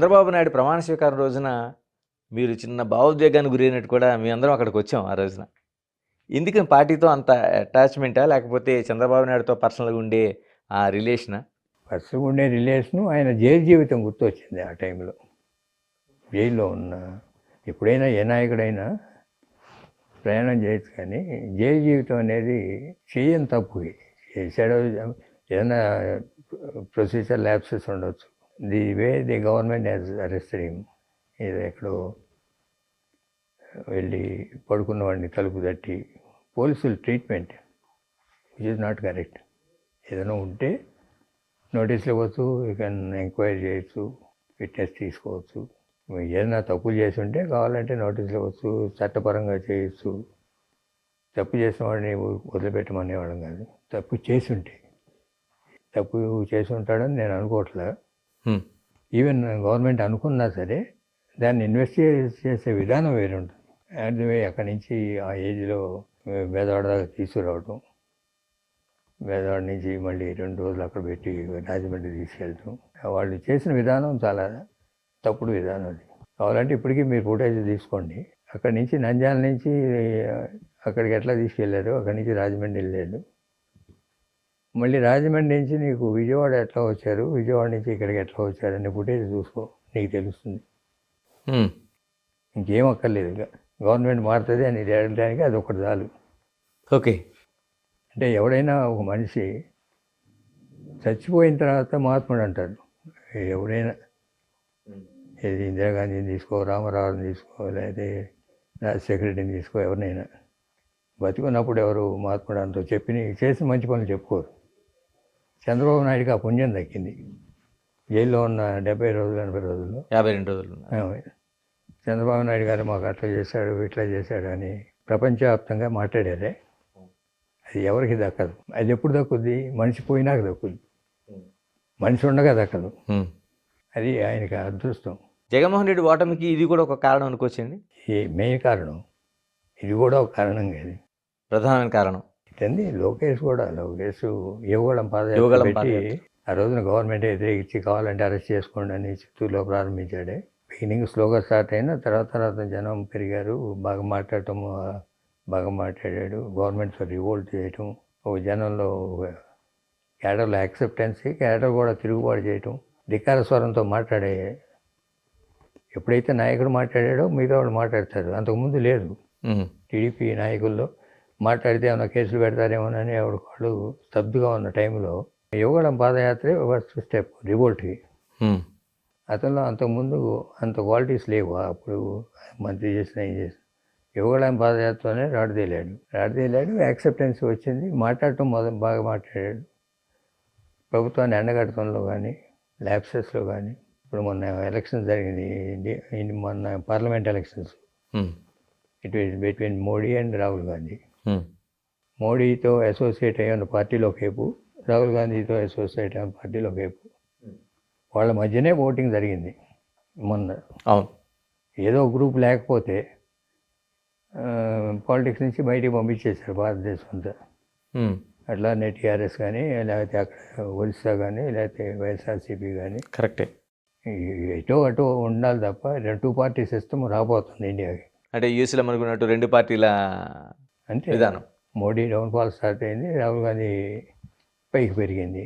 చంద్రబాబు నాయుడు ప్రమాణ స్వీకారం రోజున మీరు చిన్న భావోద్వేగానికి గురైనట్టు కూడా మేమందరం అక్కడికొచ్చాం ఆ రోజున. ఎందుకని పార్టీతో అంత అటాచ్‌మెంటా? లేకపోతే చంద్రబాబు నాయుడుతో పర్సనల్‌గా ఉండే ఆ రిలేషనా? పర్సనల్‌గా ఉండే రిలేషను ఆయన జైలు జీవితం గుర్తొచ్చింది ఆ టైంలో. జైల్లో ఉన్న ఎప్పుడైనా ఏ నాయకుడైనా ప్రయాణం చేయొచ్చు కానీ జైలు జీవితం అనేది చేయని తప్పు. చేశాడో ఏదైనా ప్రొసీజర్ ల్యాప్సెస్ ఉండొచ్చు. The way the government has arrested him. ఇది ఎక్కడో వెళ్ళి పడుకున్న వాడిని తలుపు తట్టి పోలీసుల treatment which is not correct. ఏదైనా ఉంటే నోటీసులు ఇవ్వచ్చు, యూ కెన్ ఎంక్వైరీ చేయొచ్చు, విట్నెస్ తీసుకోవచ్చు. ఏదైనా తప్పులు చేసి ఉంటే కావాలంటే నోటీసులు ఇవ్వచ్చు, చట్టపరంగా చేయొచ్చు. తప్పు చేసిన వాడిని వదిలిపెట్టమనేవాళ్ళం కాదు. తప్పు చేసి ఉంటే తప్పు చేసి ఉంటాడని నేను అనుకోవట్లే. ఈవెన్ గవర్నమెంట్ అనుకున్నా సరే దాన్ని ఇన్వెస్టిగేట్ చేసే విధానం వేరే ఉంటుంది. అదే అక్కడి నుంచి ఆ ఏజ్లో బెదవాడ దాకా తీసుకురావడం, బెదవాడ నుంచి మళ్ళీ 2 రోజులు అక్కడ పెట్టి రాజమండ్రి తీసుకెళ్ళటం, వాళ్ళు చేసిన విధానం చాలా తప్పుడు విధానం. అది కావాలంటే ఇప్పటికీ మీరు ఫుటేజ్ తీసుకోండి. అక్కడి నుంచి నంద్యాల నుంచి అక్కడికి ఎట్లా తీసుకెళ్ళారు, అక్కడి నుంచి రాజమండ్రి వెళ్ళాడు, మళ్ళీ రాజమండ్రి నుంచి నీకు విజయవాడ ఎట్లా వచ్చారు, విజయవాడ నుంచి ఇక్కడికి ఎట్లా వచ్చారు అనే ఫుటేజ్ చూసుకో, నీకు తెలుస్తుంది. ఇంకేం అక్కర్లేదు. గవర్నమెంట్ మారుతుంది అని జరగడానికి అది ఒకటి చాలు. ఓకే. అంటే ఎవడైనా ఒక మనిషి చచ్చిపోయిన తర్వాత మహాత్ముడు అంటారు. ఎవడైనా ఏది ఇందిరాగాంధీని తీసుకో, రామారావుని తీసుకో, లేకపోతే రాజశేఖర రెడ్డిని తీసుకో, ఎవరినైనా బతికున్నప్పుడు ఎవరు మహాత్ముడు అంటూ చేసిన మంచి పనులు చెప్పుకోరు. చంద్రబాబు నాయుడుకి ఆ పుణ్యం దక్కింది. జైల్లో ఉన్న 70 రోజులు 80 రోజుల్లో 52 రోజులు చంద్రబాబు నాయుడు గారు మాకు అట్లా చేశాడు ఇట్లా చేశాడు అని ప్రపంచవ్యాప్తంగా మాట్లాడారే. అది ఎవరికి దక్కదు. అది ఎప్పుడు దక్కుద్ది? మనిషి పోయినాక దక్కుద్ది, మనిషి ఉండగా దక్కదు. అది ఆయనకి అదృష్టం. జగన్మోహన్ రెడ్డి ఓటమికి ఇది కూడా ఒక కారణం అనుకోవచ్చండి. ఈ మెయిన్ కారణం, ఇది కూడా ఒక కారణం కాదు, ప్రధానమైన కారణం. ఇదండి లోకేష్ యువగళం పాదయాత్ర పెట్టి ఆ రోజున గవర్నమెంట్ వ్యతిరేకించి కావాలంటే అరెస్ట్ చేసుకోండి అని చిత్తూరులో ప్రారంభించాడే. బిగినింగ్ స్లోగా స్టార్ట్ అయినా తర్వాత జనం పెరిగారు, బాగా మాట్లాడాడు, గవర్నమెంట్తో రివోల్ట్ చేయటం, ఒక జనంలో క్యాడర్లో యాక్సెప్టెన్సీ, క్యాడర్ కూడా తిరుగుబాటు చేయటం, ధిక్కార స్వరంతో మాట్లాడే. ఎప్పుడైతే నాయకుడు మాట్లాడాడో మిగతా వాళ్ళు మాట్లాడతారు. అంతకుముందు లేదు. టీడీపీ నాయకుల్లో మాట్లాడితే ఏమైనా కేసులు పెడతారేమోనని వాళ్ళు స్తబ్దుగా ఉన్న టైంలో యువగళం పాదయాత్రే ఫస్ట్ స్టెప్ రివోల్ట్కి. అతనిలో అంతకుముందు అంత క్వాలిటీస్ లేవు. అప్పుడు మంత్రి ఏం చేసిన యువగళం పాదయాత్రలోనే రాడదేలాడు, యాక్సెప్టెన్స్ వచ్చింది, మాట్లాడటం బాగా మాట్లాడాడు. ప్రభుత్వాన్ని ఎండగట్టడంలో కానీ ల్యాప్సెస్లో కానీ. ఇప్పుడు మొన్న ఎలక్షన్స్ జరిగింది, మొన్న parliament elections, it is between Modi and Rahul Gandhi. మోడీతో అసోసియేట్ అయ్యే పార్టీలో కేపు, రాహుల్ గాంధీతో అసోసియేట్ అయిన పార్టీలో కేపు. వాళ్ళ మధ్యనే ఓటింగ్ జరిగింది మొన్న. ఏదో గ్రూప్ లేకపోతే పాలిటిక్స్ నుంచి బయటికి పంపించేశారు భారతదేశం అంతా. అట్లానే టీఆర్ఎస్ కానీ, లేకపోతే అక్కడ ఒరిస్సా కానీ, లేకపోతే వైఎస్ఆర్సీపీ కానీ. కరెక్టే. అటు ఉండాలి తప్ప 2 పార్టీ సిస్టమ్ రాబోతుంది ఇండియాకి. అంటే యూఎస్లో అనుకున్నట్టు 2 పార్టీల అంటే విధానం. మోడీ డౌన్ఫాల్ స్టార్ట్ అయింది, రాహుల్ గాంధీ పైకి పెరిగింది.